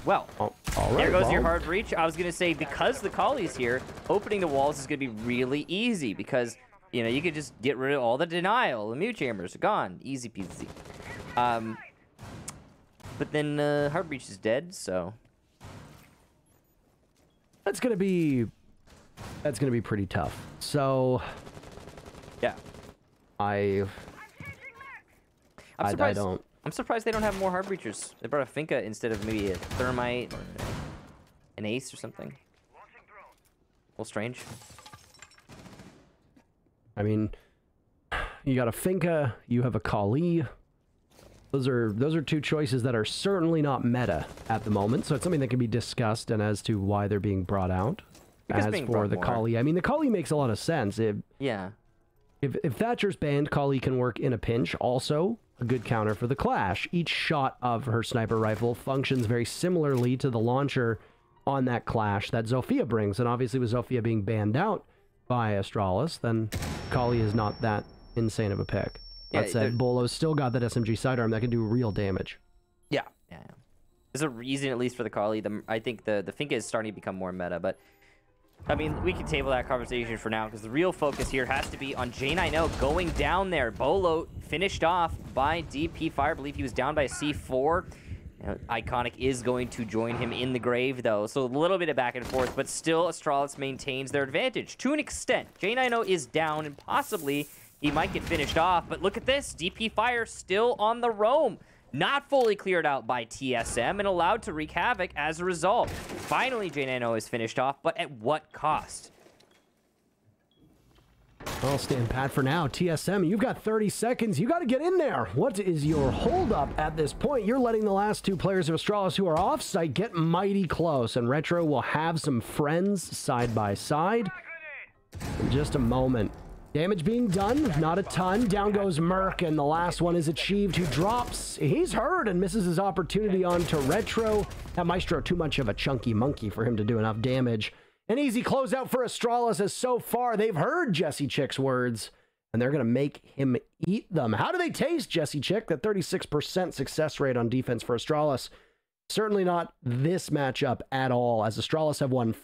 Well, all right, there goes your hard breach. I was going to say, because the Kali's here, opening the walls is going to be really easy, because, you know, you could just get rid of all the denial. The mute chambers are gone. Easy peasy. But then hard breach is dead, so... That's gonna be pretty tough. So, yeah, I don't. I'm surprised they don't have more hard breachers. They brought a Finka instead of maybe a thermite or an ace or something. A little strange. I mean, you got a Finka, you have a Kali. Those are 2 choices that are certainly not meta at the moment, so it's something that can be discussed and as to why they're being brought out. As for the Kali, I mean, the Kali makes a lot of sense. Yeah. If Thatcher's banned, Kali can work in a pinch. Also, a good counter for the Clash. Each shot of her sniper rifle functions very similarly to the launcher on that Clash that ZOFIA brings, and obviously with ZOFIA being banned out by Astralis, then Kali is not that insane of a pick. That said, Bolo's still got that SMG sidearm that can do real damage. Yeah. There's a reason, at least for the Kali. I think the Finka is starting to become more meta, but I mean, we can table that conversation for now because the real focus here has to be on J9O going down there. Bolo finished off by DP Fire. I believe he was down by a C4. Iconic is going to join him in the grave, though. So a little bit of back and forth, but still Astralis maintains their advantage to an extent. J9O is down, and possibly he might get finished off. But look at this. DP Fire still on the roam. Not fully cleared out by TSM and allowed to wreak havoc as a result. Finally, J9O is finished off, but at what cost? I'll stand pat for now. TSM, you've got 30 seconds. You got to get in there. What is your holdup at this point? You're letting the last two players of Astralis who are off-site get mighty close, and Retro will have some friends side by side in just a moment. Damage being done, not a ton. Down goes Merc, and the last one is achieved, who drops. He's hurt and misses his opportunity onto Retro. That Maestro, too much of a chunky monkey for him to do enough damage. An easy closeout for Astralis, as so far they've heard Jesse Chick's words, and they're going to make him eat them. How do they taste, Jesse Chick? That 36% success rate on defense for Astralis. Certainly not this matchup at all, as Astralis have won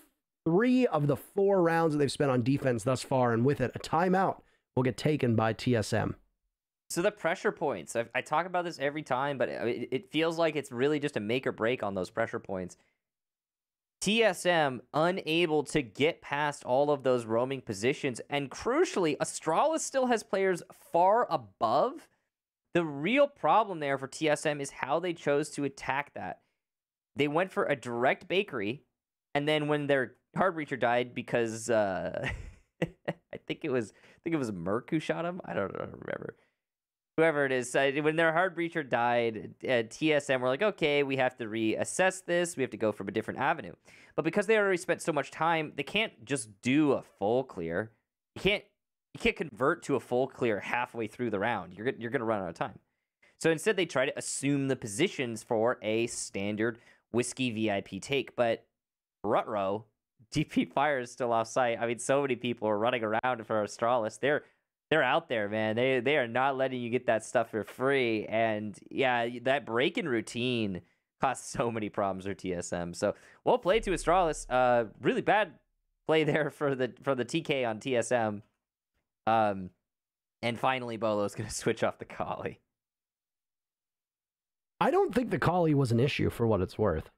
3 of the 4 rounds that they've spent on defense thus far, and with it, a timeout will get taken by TSM. So the pressure points, I talk about this every time, but it feels like it's really just a make or break on those pressure points. TSM unable to get past all of those roaming positions, and crucially, Astralis still has players far above. The real problem there for TSM is how they chose to attack that. They went for a direct bakery, and then when their hard breacher died because I think it was Merc who shot him. I don't remember. Whoever it is, when their hard breacher died, TSM were like, okay, we have to reassess this. We have to go from a different avenue. But because they already spent so much time, they can't just do a full clear. You can't convert to a full clear halfway through the round. You're gonna run out of time. So instead, they try to assume the positions for a standard whiskey VIP take. But Rutro, DP Fire is still off site. I mean, so many people are running around for Astralis. They're out there, man. They are not letting you get that stuff for free. And yeah, that break-in routine caused so many problems for TSM. So well played to Astralis. Really bad play there for the TK on TSM. And finally, Bolo's going to switch off the Kali. I don't think the Kali was an issue for what it's worth.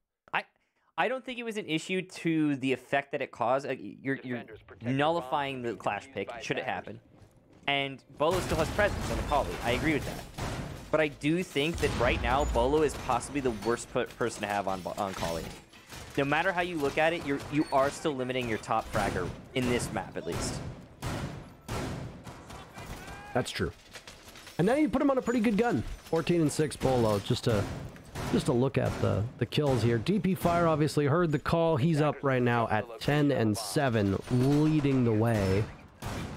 I don't think it was an issue to the effect that it caused. You're nullifying the clash pick should it happen. And Bolo still has presence on the Kali. I agree with that. But I do think that right now, Bolo is possibly the worst person to have on Kali. No matter how you look at it, you are still limiting your top fragger in this map, at least. That's true. And now you put him on a pretty good gun. 14-6 Bolo, just to look at the kills here. DP Fire obviously heard the call. He's up right now at 10-7, leading the way.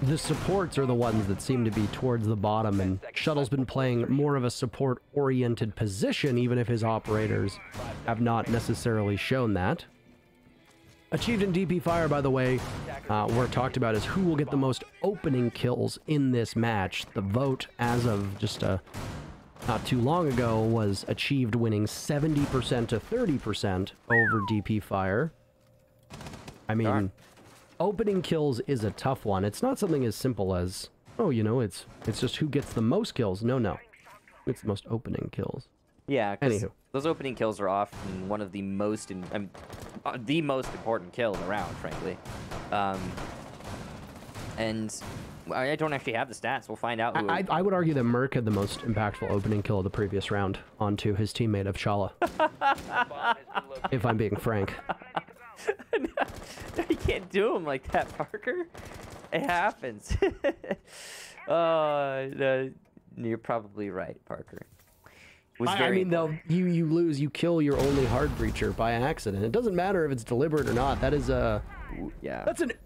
The supports are the ones that seem to be towards the bottom, and Shuttle's been playing more of a support-oriented position, even if his operators have not necessarily shown that. Achieved in DP Fire, by the way, we're talked about is who will get the most opening kills in this match. The vote, as of just not too long ago, was achieved winning 70% to 30% over DP Fire. I mean... Darn. Opening kills is a tough one. It's not something as simple as, oh, you know, it's just who gets the most kills. No. It's the most opening kills. Yeah, because those opening kills are often one of the most, the most important kill in the round, frankly. And I don't actually have the stats. We'll find out. I would argue that Merc had the most impactful opening kill of the previous round onto his teammate of Chala. If I'm being frank. You can't do him like that, Parker. It happens. No, you're probably right, Parker. I mean, though, you lose, you kill your only hard breacher by accident. It doesn't matter if it's deliberate or not. That is a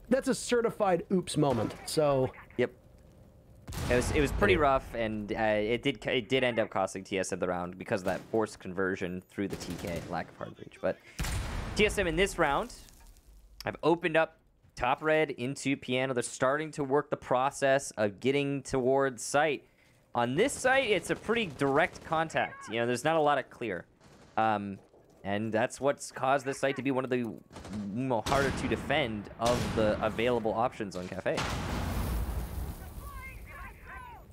that's a certified oops moment. So yep, it was pretty rough, and it did end up costing TSM the round because of that forced conversion through the TK, lack of hard breach, but. TSM in this round, I've opened up top red into piano. They're starting to work the process of getting towards site. On this site, it's a pretty direct contact. You know, there's not a lot of clear. And And that's what's caused this site to be one of the harder to defend of the available options on Cafe.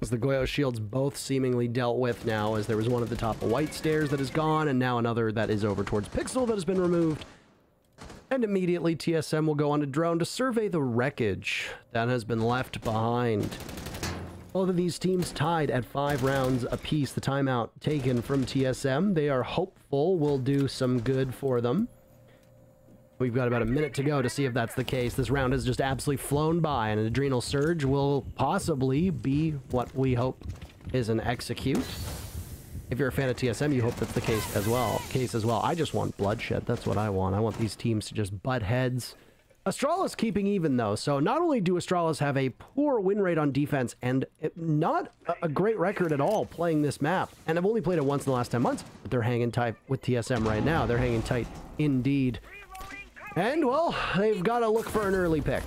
As the Goyo shields both seemingly dealt with now, as there was one at the top of White Stairs that is gone, and now another that is over towards Pixel that has been removed. And immediately TSM will go on a drone to survey the wreckage that has been left behind. Both of these teams tied at 5 rounds apiece. The timeout taken from TSM. They are hopeful will do some good for them. We've got about a minute to go to see if that's the case. This round has just absolutely flown by, and an Adrenal Surge will possibly be what we hope is an execute. If you're a fan of TSM, you hope that's the case as well. I just want bloodshed. That's what I want. I want these teams to just butt heads. Astralis keeping even, though. So not only do Astralis have a poor win rate on defense and not a great record at all playing this map, and I've only played it once in the last 10 months, but they're hanging tight with TSM right now. They're hanging tight indeed. And, well, they've got to look for an early pick,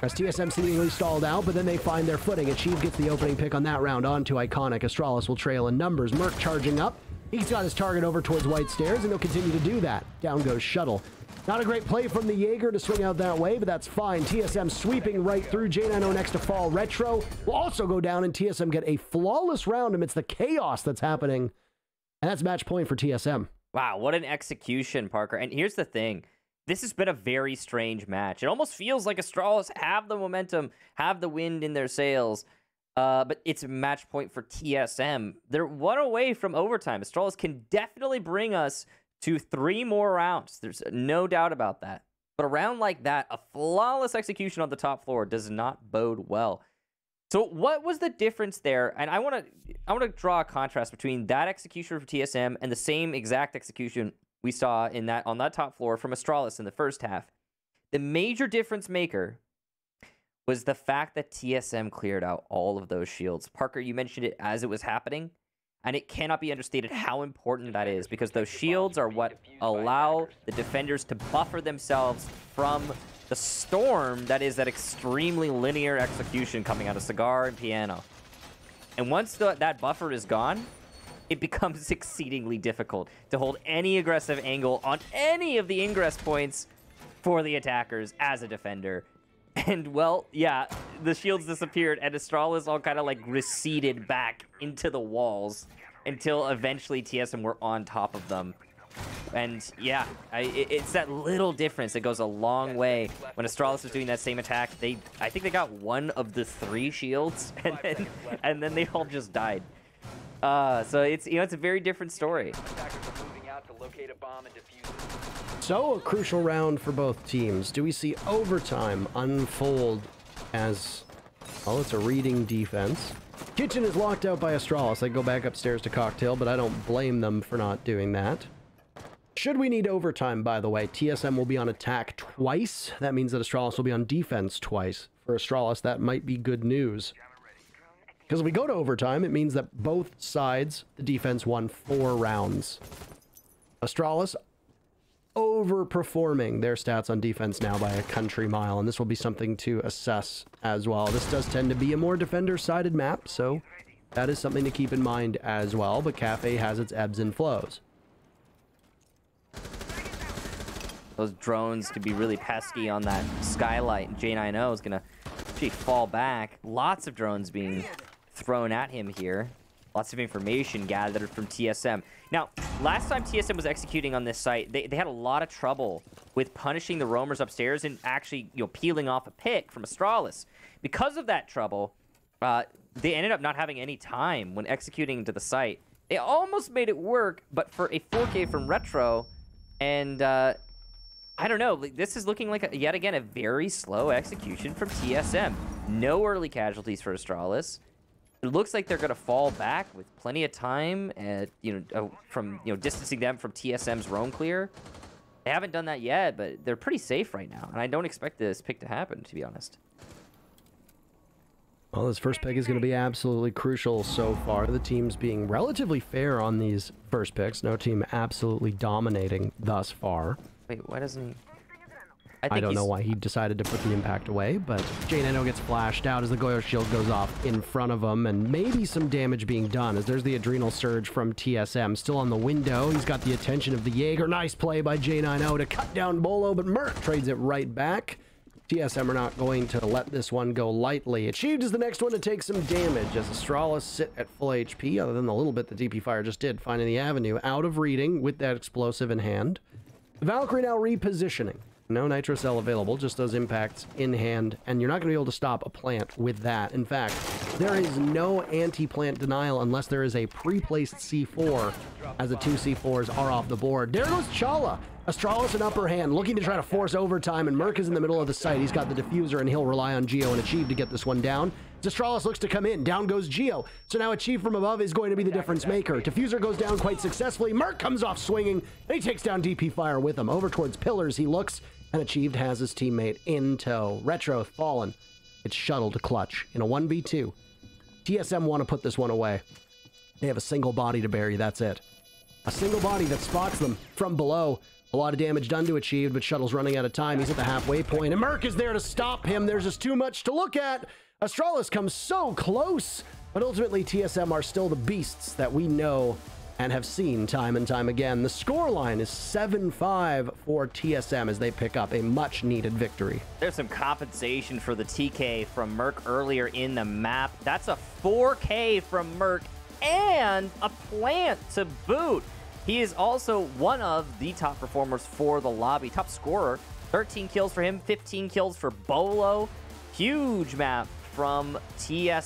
as TSM seemingly stalled out, but then they find their footing. Achieve gets the opening pick on that round onto Iconic. Astralis will trail in numbers. Merc charging up. He's got his target over towards White Stairs, and he'll continue to do that. Down goes Shuttle. Not a great play from the Jaeger to swing out that way, but that's fine. TSM sweeping right through. J90 next to fall. Retro will also go down, and TSM get a flawless round amidst the chaos that's happening. And that's match point for TSM. Wow, what an execution, Parker. And here's the thing. This has been a very strange match. It almost feels like Astralis have the momentum, have the wind in their sails, but it's a match point for TSM. They're 1 away from overtime. Astralis can definitely bring us to 3 more rounds. There's no doubt about that. But a round like that, a flawless execution on the top floor, does not bode well. So what was the difference there? And I want to draw a contrast between that execution for TSM and the same exact execution we saw on that top floor from Astralis in the first half. The major difference maker was the fact that TSM cleared out all of those shields. Parker, you mentioned it as it was happening, and it cannot be understated how important that is, because those shields are what allow the defenders to buffer themselves from the storm that is that extremely linear execution coming out of Cigar and Piano. And once that buffer is gone, it becomes exceedingly difficult to hold any aggressive angle on any of the ingress points for the attackers as a defender. And, well, yeah, the shields disappeared, and Astralis all kind of, like, receded back into the walls until eventually TSM were on top of them. And, yeah, it's that little difference that goes a long way. When Astralis was doing that same attack, I think they got 1 of the 3 shields, and then they all just died. So it's a very different story. So a crucial round for both teams. Do we see overtime unfold as, well, it's a reading defense. Kitchen is locked out by Astralis. They go back upstairs to Cocktail, but I don't blame them for not doing that. Should we need overtime, by the way, TSM will be on attack twice. That means that Astralis will be on defense twice. For Astralis, that might be good news. Because if we go to overtime, it means that both sides, the defense won 4 rounds. Astralis overperforming their stats on defense now by a country mile, and this will be something to assess as well. This does tend to be a more defender-sided map, so that is something to keep in mind as well, but Cafe has its ebbs and flows. Those drones to be really pesky on that skylight, and J90 is going to actually fall back. Lots of drones being thrown at him here. Lots of information gathered from TSM. Now, last time TSM was executing on this site, they had a lot of trouble with punishing the roamers upstairs and actually, peeling off a pick from Astralis. Because of that trouble, they ended up not having any time when executing into the site. They almost made it work, but for a 4K from Retro, and I don't know, this is looking like, yet again, a very slow execution from TSM. No early casualties for Astralis. It looks like they're going to fall back with plenty of time, from distancing them from TSM's roam clear. They haven't done that yet, but they're pretty safe right now, and I don't expect this pick to happen, to be honest. Well, this first pick is going to be absolutely crucial so far. The teams being relatively fair on these first picks. No team absolutely dominating thus far. Wait, why doesn't he... I don't know why he decided to put the impact away, but J9O gets flashed out as the Goyo shield goes off in front of him, and maybe some damage being done as there's the Adrenal Surge from TSM. Still on the window, he's got the attention of the Jaeger. Nice play by J9O to cut down Bolo, but Merc trades it right back. TSM are not going to let this one go lightly. Achieved is the next one to take some damage as Astralis sit at full HP, other than the little bit the DP Fire just did, finding the Avenue out of reading with that explosive in hand. The Valkyrie now repositioning. No Nitro Cell available, just those impacts in hand, and you're not going to be able to stop a plant with that. In fact, there is no anti-plant denial unless there is a pre-placed C4, as the 2 C4s are off the board. There goes Chala. Astralis an upper hand, looking to try to force overtime, and Merc is in the middle of the site. He's got the Diffuser, and he'll rely on Geo and Achieve to get this one down. Astralis looks to come in. Down goes Geo. So now Achieve from above is going to be the difference maker. Diffuser goes down quite successfully. Merc comes off swinging, and he takes down DP Fire with him. Over towards Pillars he looks, and Achieved has his teammate in tow. Retro fallen. It's Shuttle to clutch in a 1v2. TSM want to put this one away. They have a single body to bury, that's it. A single body that spots them from below. A lot of damage done to Achieved, but Shuttle's running out of time. He's at the halfway point, and Merc is there to stop him. There's just too much to look at. Astralis comes so close, but ultimately TSM are still the beasts that we know and have seen time and time again. The scoreline is 7-5 for TSM as they pick up a much-needed victory. There's some compensation for the TK from Merc earlier in the map. That's a 4K from Merc and a plant to boot. He is also one of the top performers for the lobby. Top scorer, 13 kills for him, 15 kills for Bolo. Huge map from TSM.